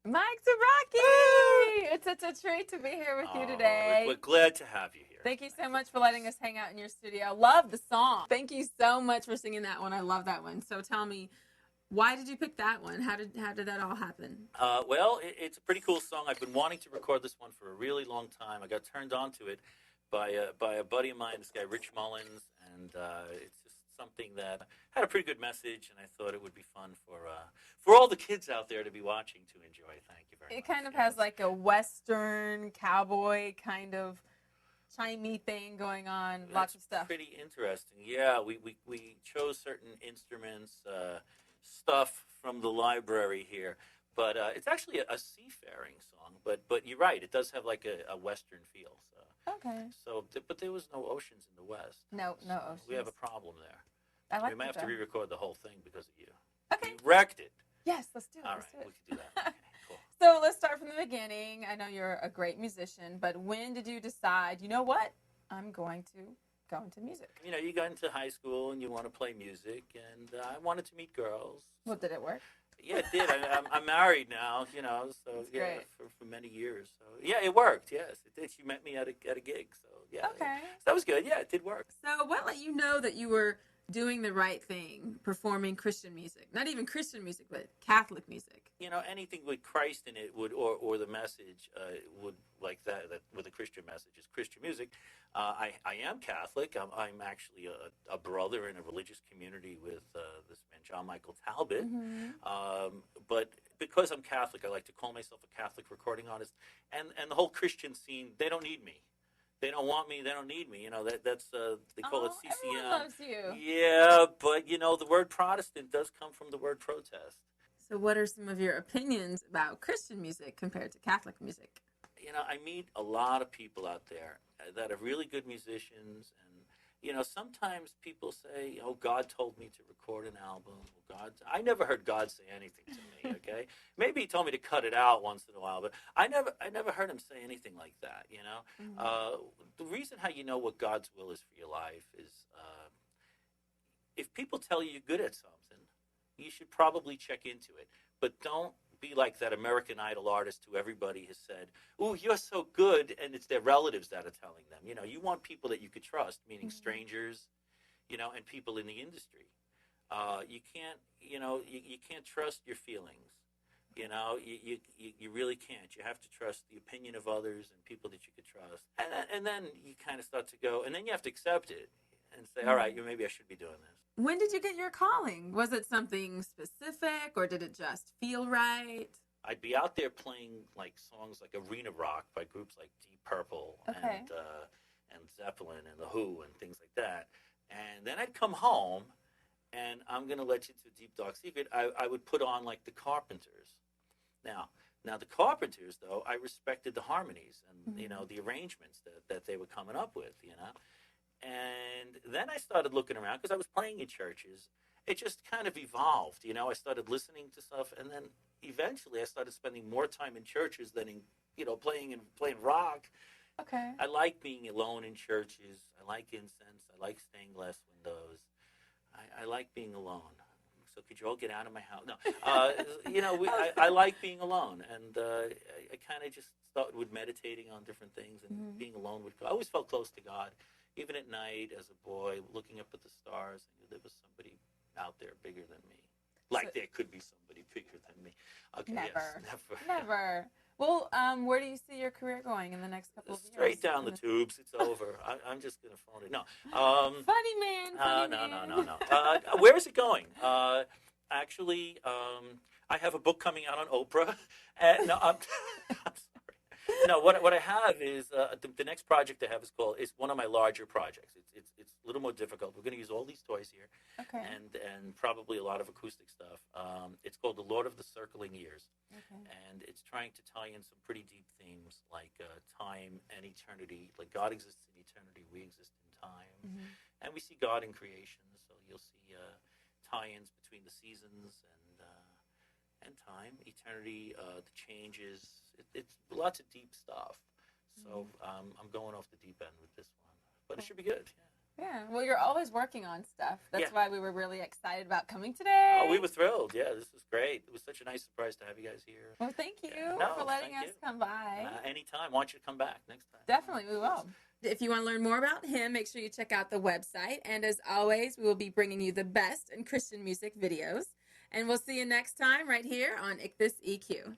Mike Zabrocki! It's such a treat to be here with you today. We're glad to have you here. Thank you so much for letting us hang out in your studio. Love the song. Thank you so much for singing that one. I love that one. So tell me, why did you pick that one? How did that all happen? It's a pretty cool song. I've been wanting to record this one for a really long time. I got turned on to it by a buddy of mine, this guy Rich Mullins, and it's just something that had a pretty good message, and I thought it would be fun for all the kids out there to be watching to enjoy. Thank you very much. It kind of has like a Western cowboy kind of chimey thing going on. Lots of stuff. Pretty interesting. Yeah, we chose certain instruments, stuff from the library here. But it's actually a seafaring song. But you're right, it does have like a Western feel. Okay. But there was no oceans in the West. No oceans. We have a problem there. I like we may have to re-record the whole thing because of you. Okay. You wrecked it. Yes, let's do it. All right, we can do that. Okay, cool. So let's start from the beginning. I know you're a great musician, but when did you decide, you know what, I'm going to go into music? You know, you got into high school and you want to play music, and I wanted to meet girls. Well, did it work? Yeah, it did. I'm married now, you know, so That's yeah, great. for many years. So yeah, it worked. Yes, it did. She met me at a gig, so yeah. Okay. So that was good. Yeah, it did work. So what let you know that you were doing the right thing, performing Christian music? Not even Christian music, but Catholic music. You know, anything with Christ in it would, or the message would, like that with a Christian message is Christian music. I am Catholic. I'm actually a brother in a religious community with this man John Michael Talbot. Mm-hmm. But because I'm Catholic, I like to call myself a Catholic recording artist. And the whole Christian scene, they don't need me. They don't want me. They don't need me. You know, that's they call it CCM. Everyone loves you. Yeah, but you know, the word Protestant does come from the word protest. So what are some of your opinions about Christian music compared to Catholic music? You know, I meet a lot of people out there that are really good musicians, and you know, sometimes people say, "Oh, God told me to record an album." Well, I never heard God say anything to me. Okay, maybe He told me to cut it out once in a while, but I never heard Him say anything like that. You know, the reason how you know what God's will is for your life is if people tell you you're good at something, you should probably check into it, but don't be like that American Idol artist who everybody has said, "Ooh, you're so good," and it's their relatives that are telling them. You know, you want people that you could trust, meaning strangers, you know, and people in the industry. You can't, you know, you can't trust your feelings. You know, you really can't. You have to trust the opinion of others and people that you could trust, and then you kind of start to go, and then you have to accept it and say, "All right, maybe I should be doing this." When did you get your calling? Was it something specific, or did it just feel right? I'd be out there playing like songs like arena rock by groups like Deep Purple and Zeppelin and The Who and things like that. And then I'd come home, and I'm going to let you into a deep dark secret. I would put on like the Carpenters. Now the Carpenters, though, I respected the harmonies and you know the arrangements that they were coming up with. You know. And then I started looking around because I was playing in churches. It just kind of evolved, you know. I started listening to stuff, and then eventually I started spending more time in churches than in, you know, playing rock. Okay. I like being alone in churches. I like incense. I like stained glass windows. I like being alone. So could you all get out of my house? No, you know, I like being alone, and I kind of just started with meditating on different things and being alone with God. I always felt close to God. Even at night, as a boy, looking up at the stars, I knew there was somebody out there bigger than me. Like there could be somebody bigger than me. Okay, never. Yes, Never. Well, where do you see your career going in the next couple of years? Straight down the tubes. It's over. I'm just going to phone it. No. Funny man. No. Where is it going? Actually, I have a book coming out on Oprah. No, I'm sorry. No, what I have is the next project I have is one of my larger projects. It's a little more difficult. We're going to use all these toys here, okay, and probably a lot of acoustic stuff. It's called The Lord of the Circling Years, and it's trying to tie in some pretty deep themes like time and eternity. Like God exists in eternity, we exist in time, and we see God in creation. So you'll see tie-ins between the seasons and time, eternity, the changes. It's lots of deep stuff. So I'm going off the deep end with this one, but it should be good. Yeah. Yeah. Well, you're always working on stuff. That's Yeah. why we were really excited about coming today. Oh, we were thrilled. Yeah, this was great. It was such a nice surprise to have you guys here. Well, thank you No, for letting thank us you. come by. Anytime. Why don't you come back next time? Definitely, we will. If you want to learn more about him, make sure you check out the website. And as always, we will be bringing you the best in Christian music videos. And we'll see you next time right here on IcthusEQ.